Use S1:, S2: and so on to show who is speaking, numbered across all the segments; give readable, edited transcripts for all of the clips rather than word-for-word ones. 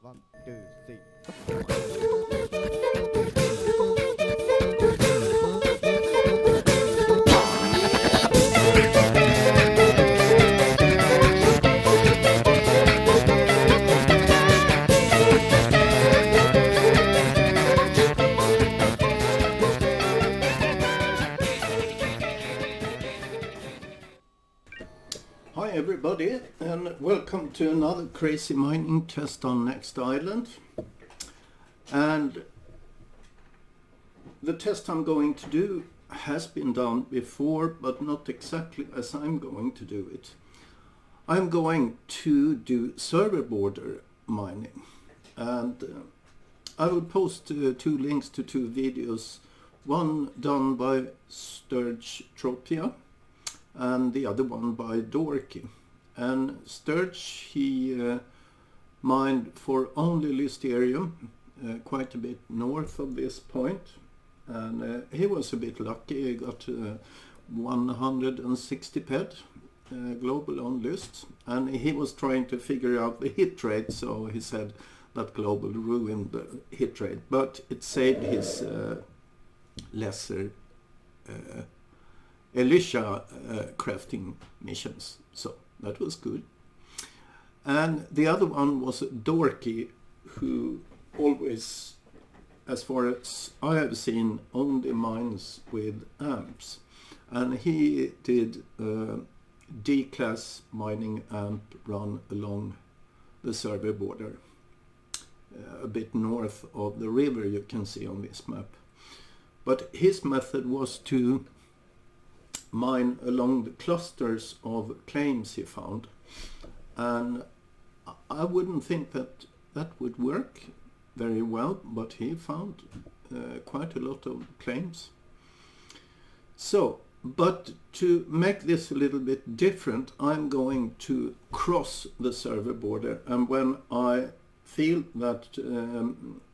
S1: One, two, three.
S2: Hi everybody, and welcome to another crazy mining test on Next Island. And the test I'm going to do has been done before, but not exactly as I'm going to do it. I'm going to do server border mining, and I will post two links to two videos, one done by Sturge and the other one by Dorky. And Sturge, he mined for only Lysterium, quite a bit north of this point, and he was a bit lucky. He got 160 ped global on Lyst, and he was trying to figure out the hit rate, so he said that global ruined the hit rate, but it saved his lesser Elisha crafting missions, so that was good. And the other one was Dorky, who always, as far as I have seen, only mines with amps, and he did D-class mining amp run along the server border, a bit north of the river, you can see on this map. But his method was to mine along the clusters of claims he found, and I wouldn't think that that would work very well, but he found quite a lot of claims. So, but to make this a little bit different, I'm going to cross the server border, and when I feel that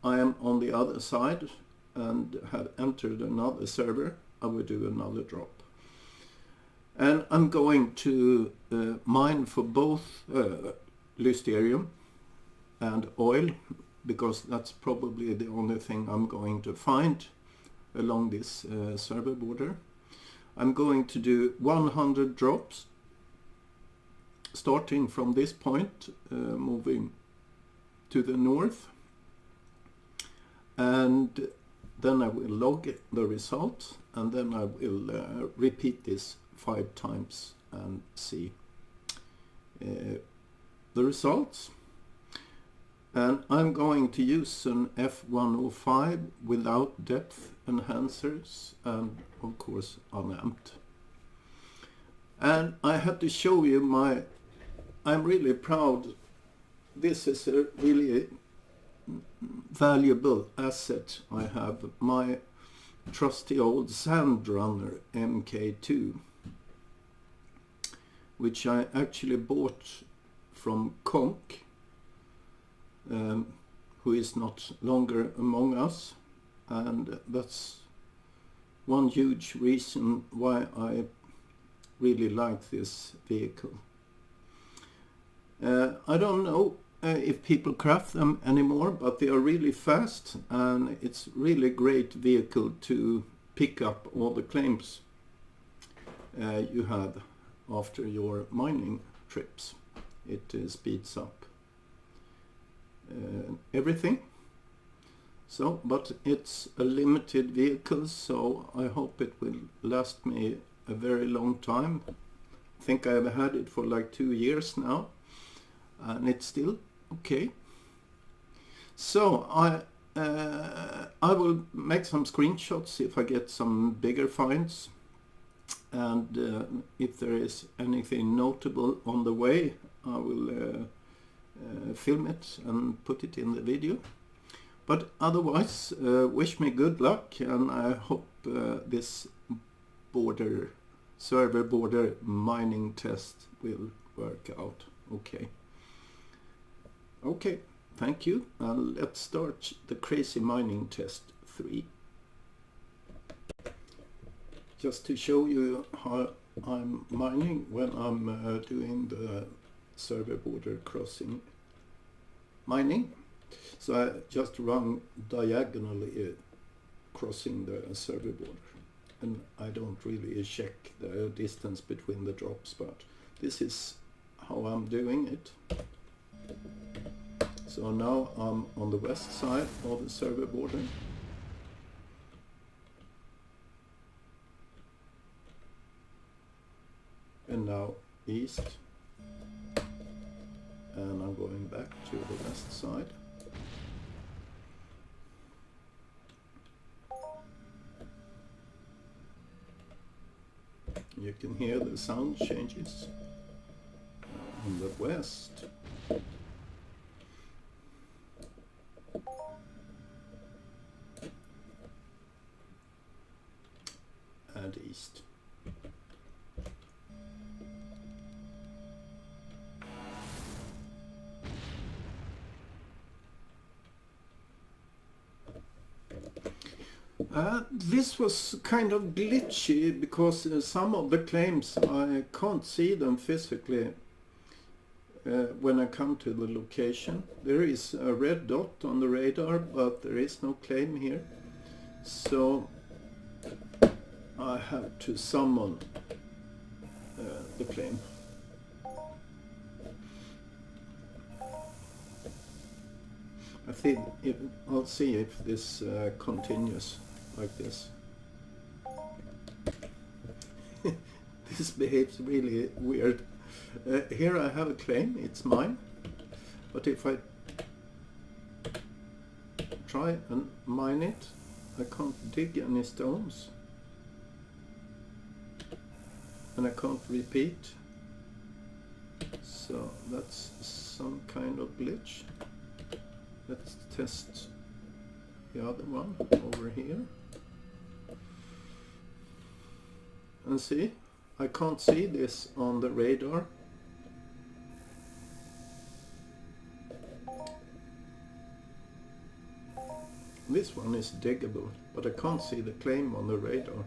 S2: I am on the other side and have entered another server, I will do another drop. And I'm going to mine for both Lysterium and oil, because that's probably the only thing I'm going to find along this server border. I'm going to do 100 drops, starting from this point, moving to the north. And then I will log the result, and then I will repeat this 5 times and see the results. And I'm going to use an F105 without depth enhancers and of course unamped. And I had to show you I'm really proud. This is a really valuable asset I have, my trusty old sand runner MK2, which I actually bought from Conk, who is not longer among us, and that's one huge reason why I really like this vehicle. I don't know if people craft them anymore, but they are really fast, and it's really great vehicle to pick up all the claims you have after your mining trips. It speeds up everything. So, but it's a limited vehicle, so I hope it will last me a very long time. I think I've had it for like 2 years now, and it's still okay. So I will make some screenshots if I get some bigger finds, and if there is anything notable on the way, I will film it and put it in the video. But otherwise, wish me good luck, and I hope this server border mining test will work out okay. Okay, thank you, and let's start the crazy mining test 3. Just to show you how I'm mining when I'm doing the server border crossing mining. So I just run diagonally crossing the server border, and I don't really check the distance between the drops, but this is how I'm doing it. So now I'm on the west side of the server border. And now east. And I'm going back to the west side. You can hear the sound changes on the west. And east. This was kind of glitchy because some of the claims I can't see them physically when I come to the location. There is a red dot on the radar, but there is no claim here. So I have to summon the claim. I think I'll see if this continues like this. This behaves really weird. Here I have a claim, it's mine, but if I try and mine it, I can't dig any stones, and I can't repeat, so that's some kind of glitch. Let's test the other one over here. And see, I can't see this on the radar. This one is diggable, but I can't see the claim on the radar.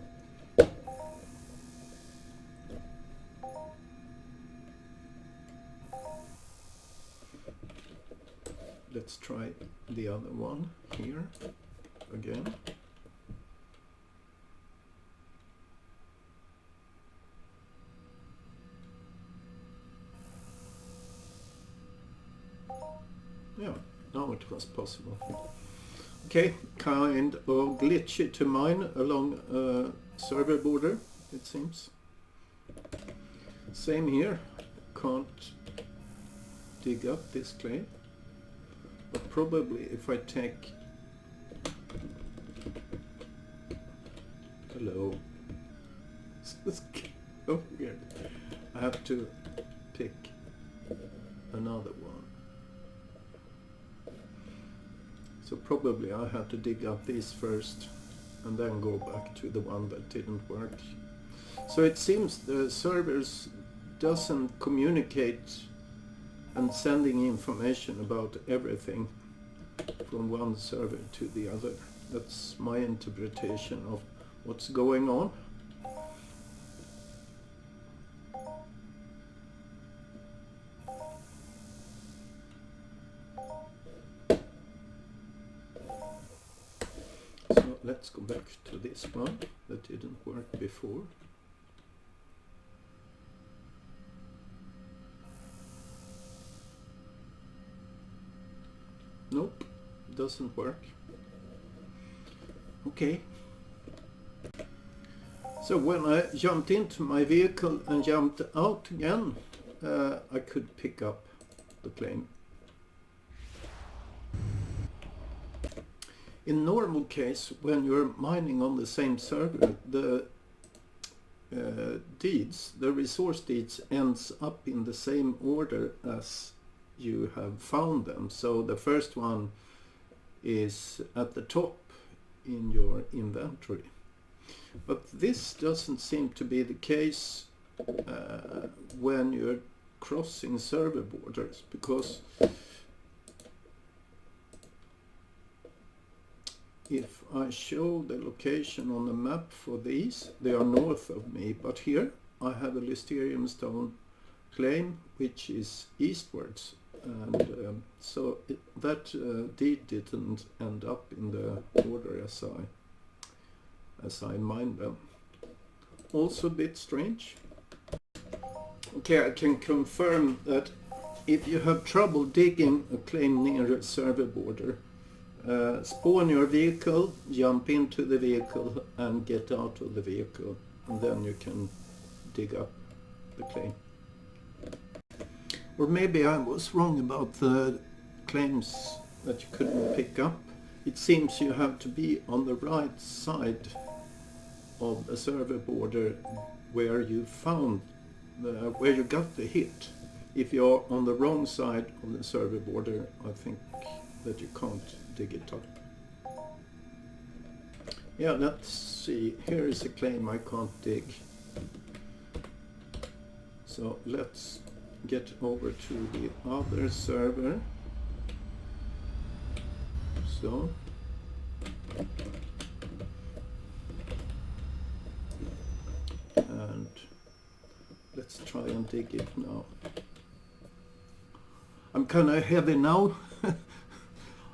S2: Let's try the other one here again. Yeah, now it was possible. Okay, kind of glitchy to mine along a server border, it seems. Same here, can't dig up this claim. But probably if I take... Hello. This is so weird. I have to pick another one. So probably I have to dig up these first and then go back to the one that didn't work. So it seems the servers doesn't communicate and sending information about everything from one server to the other. That's my interpretation of what's going on. So let's go back to this one that didn't work before. Nope, doesn't work. Okay. So when I jumped into my vehicle and jumped out again, I could pick up the claim. In normal case, when you're mining on the same server, the resource deeds ends up in the same order as you have found them. So the first one is at the top in your inventory. But this doesn't seem to be the case when you're crossing server borders, because if I show the location on the map for these, they are north of me, but here I have a Lysterium stone claim which is eastwards. and so that deed didn't end up in the order as I mined them. Also a bit strange. Okay, I can confirm that if you have trouble digging a claim near a server border, spawn your vehicle, jump into the vehicle and get out of the vehicle, and then you can dig up the claim. Or maybe I was wrong about the claims that you couldn't pick up. It seems you have to be on the right side of the server border where you found where you got the hit. If you're on the wrong side of the server border, I think that you can't dig it up. Yeah, let's see. Here is a claim I can't dig. So let's get over to the other server. So and let's try and dig it now. I'm kind of heavy now.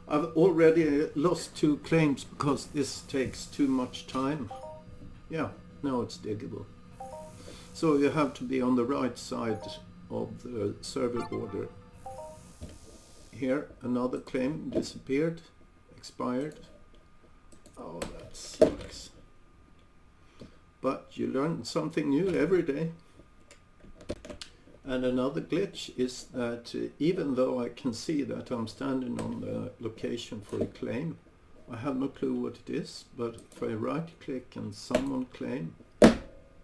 S2: I've already lost 2 claims because this takes too much time. Yeah, now it's diggable. So you have to be on the right side of the server border. Here, another claim disappeared, expired. Oh, that sucks. But you learn something new every day. And another glitch is that even though I can see that I'm standing on the location for a claim, I have no clue what it is, but if I right click and summon claim,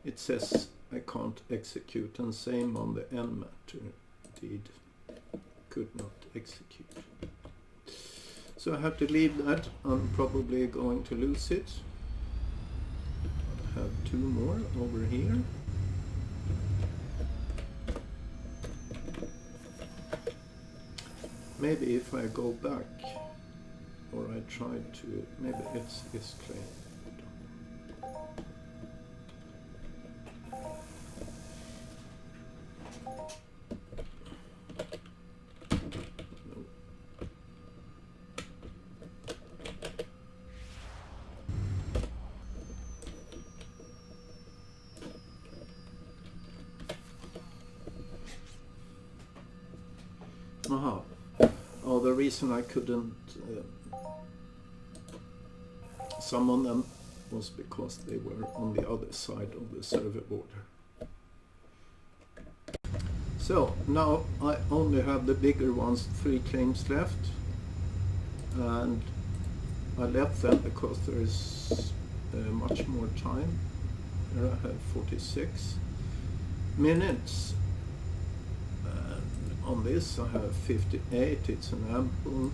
S2: it says I can't execute, and same on the enmatter deed, could not execute. So I have to leave that. I'm probably going to lose it. I have 2 more over here. Maybe if I go back, or I try to, maybe it's this claim. Aha. Oh, the reason I couldn't summon them was because they were on the other side of the server border. So now I only have the bigger ones, 3 claims left, and I left them because there is much more time. Here I have 46 minutes. On this I have 58, it's an ample,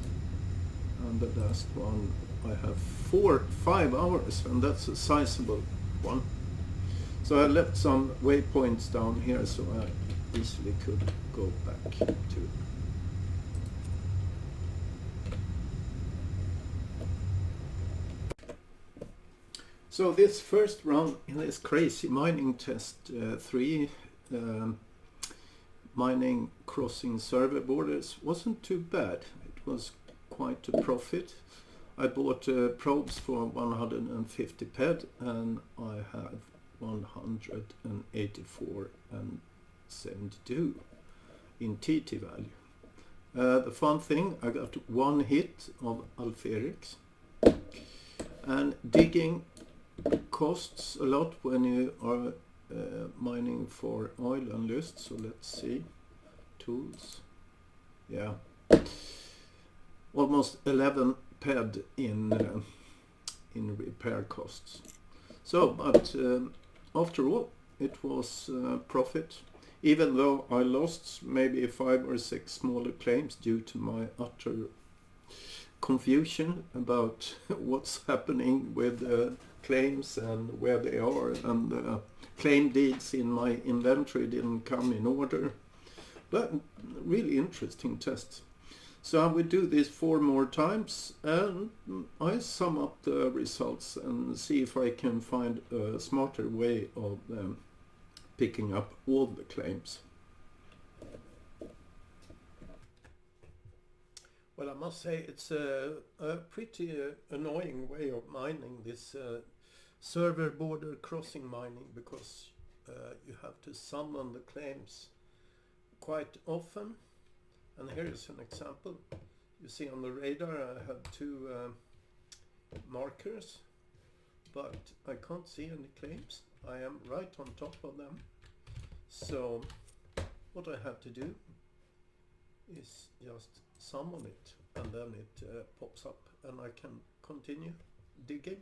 S2: and the last one I have 5 hours, and that's a sizable one. So I left some waypoints down here so I easily could go back to it. So this first round in this crazy mining test 3, mining crossing server borders, wasn't too bad. It was quite a profit. I bought probes for 150 ped, and I have 184 and 72 in TT value. The fun thing, I got 1 hit of alferix, and digging costs a lot when you are mining for oil and lyst. So let's see, tools, yeah, almost 11 ped in repair costs. So but after all, it was profit, even though I lost maybe 5 or 6 smaller claims due to my utter confusion about what's happening with claims and where they are, and claim deeds in my inventory didn't come in order. But really interesting test. So I will do this 4 more times, and I sum up the results and see if I can find a smarter way of picking up all the claims. must say it's a pretty annoying way of mining, this server border crossing mining, because you have to summon the claims quite often. And here is an example. You see on the radar I have two markers, but I can't see any claims. I am right on top of them. So what I have to do is just summon it, and then it pops up and I can continue digging.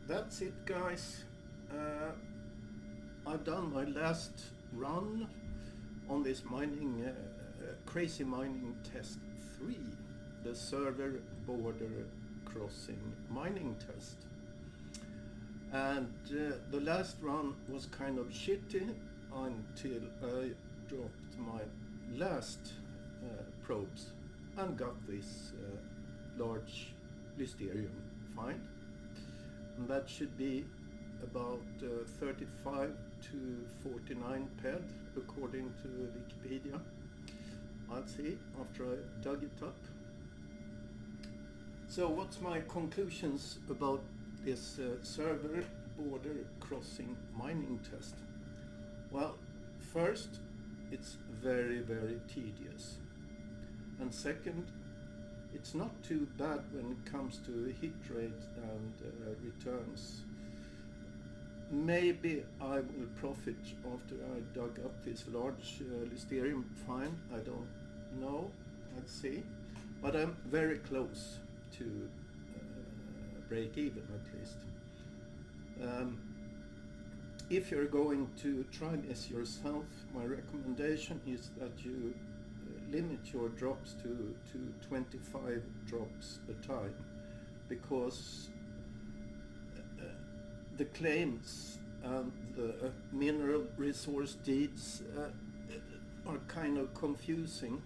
S2: That's it, guys. I've done my last run on this mining crazy mining test 3, the server border crossing mining test. And the last run was kind of shitty until I dropped my last probes and got this large Lysterium find. And that should be about 35 to 49 ped according to Wikipedia. I'll see after I dug it up. So what's my conclusions about this server border crossing mining test? Well, first, it's very, very tedious. And second, it's not too bad when it comes to hit rate and returns. Maybe I will profit after I dug up this large Lysterium find. I don't know. Let's see. But I'm very close to break even, at least. If you're going to try this yourself, my recommendation is that you limit your drops to 25 drops a time, because the claims and the mineral resource deeds are kind of confusing,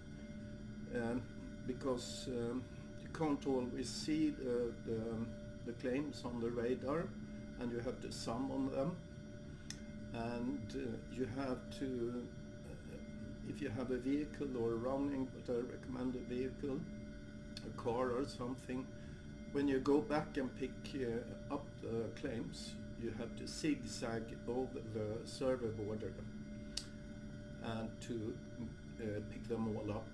S2: because you can't always see the claims on the radar, and you have to summon them, and you have to, if you have a vehicle or running, but I recommend a vehicle, a car or something, when you go back and pick up the claims, you have to zigzag over the server border and to pick them all up.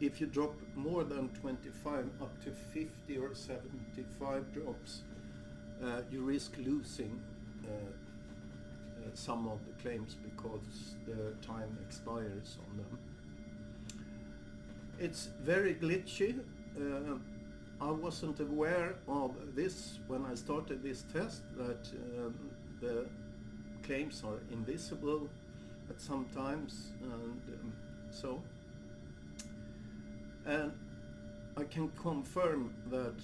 S2: If you drop more than 25, up to 50 or 75 drops, you risk losing some of the claims because the time expires on them. It's very glitchy. I wasn't aware of this when I started this test, that the claims are invisible at some times, and so. And I can confirm that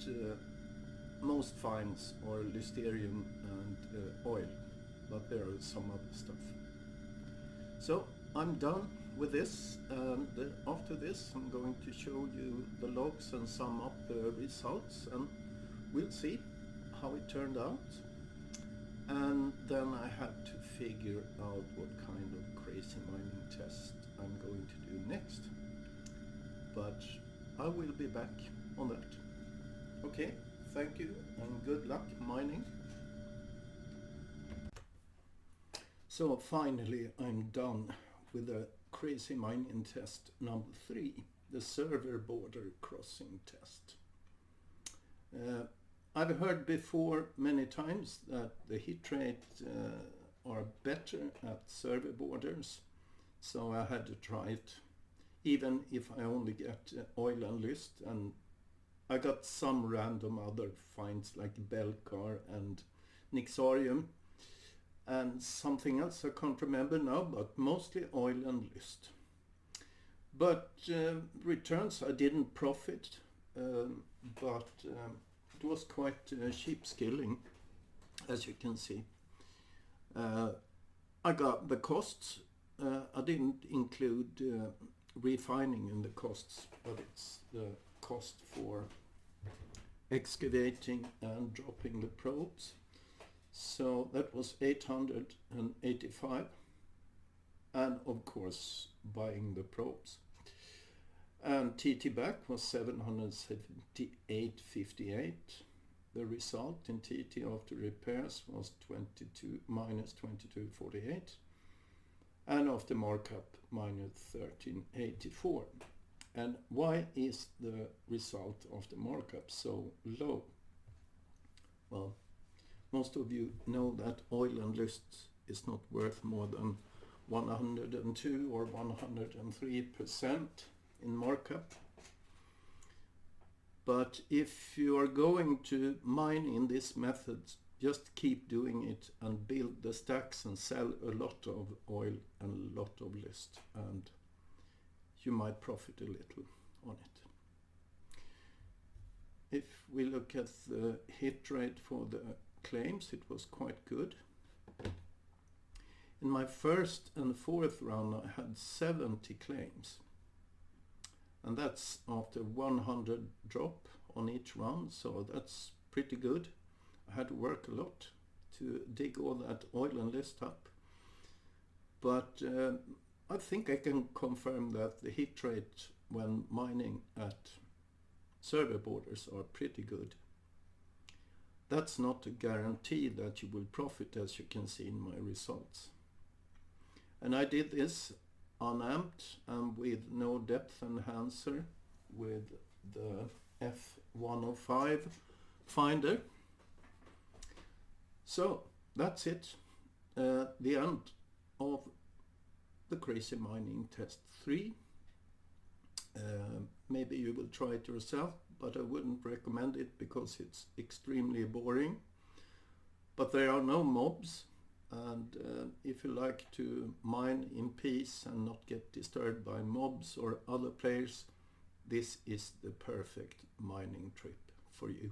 S2: most finds are Lysterium and oil, but there are some other stuff. So I'm done with this, and after this I'm going to show you the logs and sum up the results, and we'll see how it turned out. And then I have to figure out what kind of crazy mining test I'm going to do next. But I will be back on that. Okay, thank you and good luck mining. So finally I'm done with the crazy mining test number 3, the server border crossing test. I've heard before many times that the hit rate are better at server borders, so I had to try it, even if I only get oil and lyst, and I got some random other finds like Belcar and Nixarium and something else I can't remember now, but mostly oil and lyst. But returns I didn't profit, but it was quite cheap skilling, as you can see. I got the costs. I didn't include refining in the costs, but it's the cost for excavating and dropping the probes. So that was 885, and of course buying the probes. And TT back was 778.58. The result in TT after repairs was minus 22.48. And after markup, minus 13.84. And why is the result of the markup so low? Well, most of you know that oil and lyst is not worth more than 102 or 103% in markup. But if you are going to mine in this method, just keep doing it and build the stacks and sell a lot of oil and a lot of lyst, and you might profit a little on it. If we look at the hit rate for the claims, it was quite good. In my first and fourth round I had 70 claims, and that's after 100 drop on each round, so that's pretty good. I had to work a lot to dig all that oil and lyst up, but I think I can confirm that the hit rate when mining at server borders are pretty good. That's not a guarantee that you will profit, as you can see in my results. And I did this unamped and with no depth enhancer with the F105 finder. So that's it. The end of the Crazy Mining Test 3. Maybe you will try it yourself, but I wouldn't recommend it because it's extremely boring. But there are no mobs, and if you like to mine in peace and not get disturbed by mobs or other players, this is the perfect mining trip for you.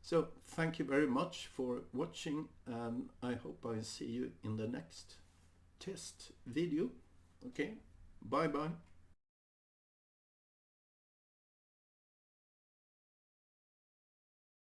S2: So thank you very much for watching, and I hope I see you in the next test video. Okay, bye bye.